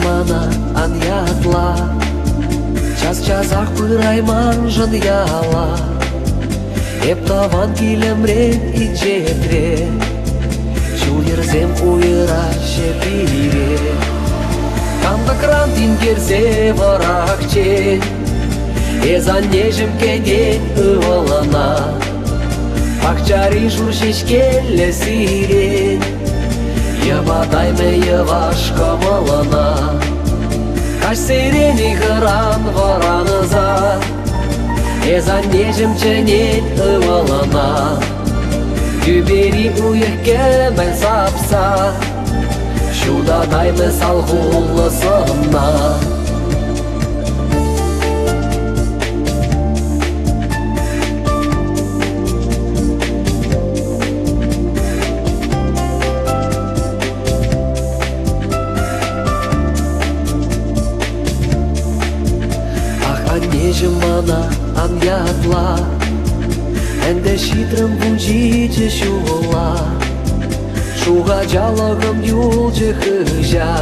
мана анятла, час-часах пырайман жын яла. Эптаван килемрен ичетре, чуерзем уйра шепире. Канда крантин керсе варакче, эзан нежим кеден ывалана. Акчари журшешкелле сирен, ябадайме яваш камалана. Каш сирени гыран вараныза, эзан нежим ченен ывалана. Күбери уйекке мен сапса, шудадайме салгулысына. Нежим мана анятла, энде шитрым бунжиче шула. Шуга жалагым юлчы хыжа,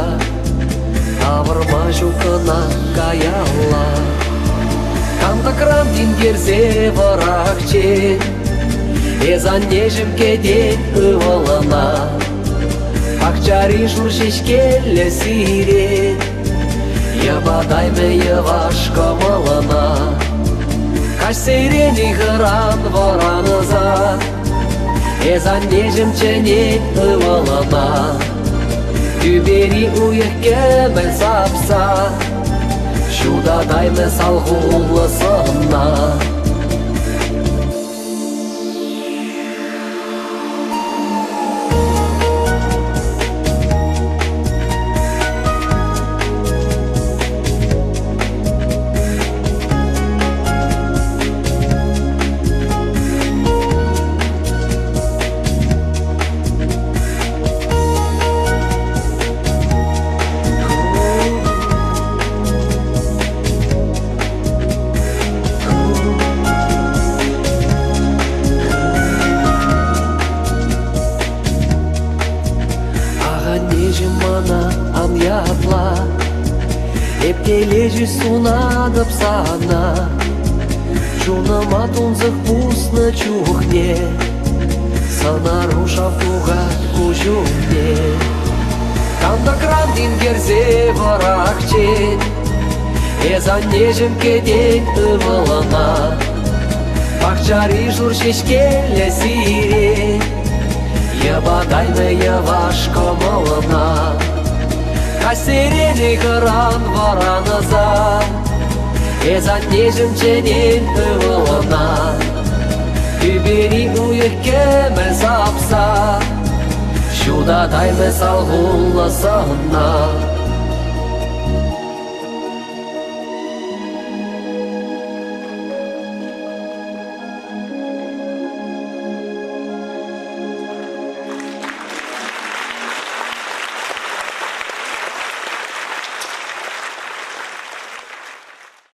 авырма жукына каяла. Канда крантин керсе варакче, эзан нежим кеден ывалана. Акчари журшешкелле сирен, ябадайме яваш камалана. Каш сирени гыран вараныза, эзан нежим ченен ывалана. Күбери уйекке мен сапса, шудадайме салгулысына. Нежим мана анятла, эптележи сунадып сана. Чуныма тунзых пусны чухне, санаруша фугат кужухне. Канда крантин керсе варакче, эзан нежим кеден ывалана. Акчари журшешкелле сирен, ябадайме яваш камалана. Каш сирени гыран вараныза, эзан нежим ченен ывалана. Күбери уйекке мен сапса, шудадайме салгулысына.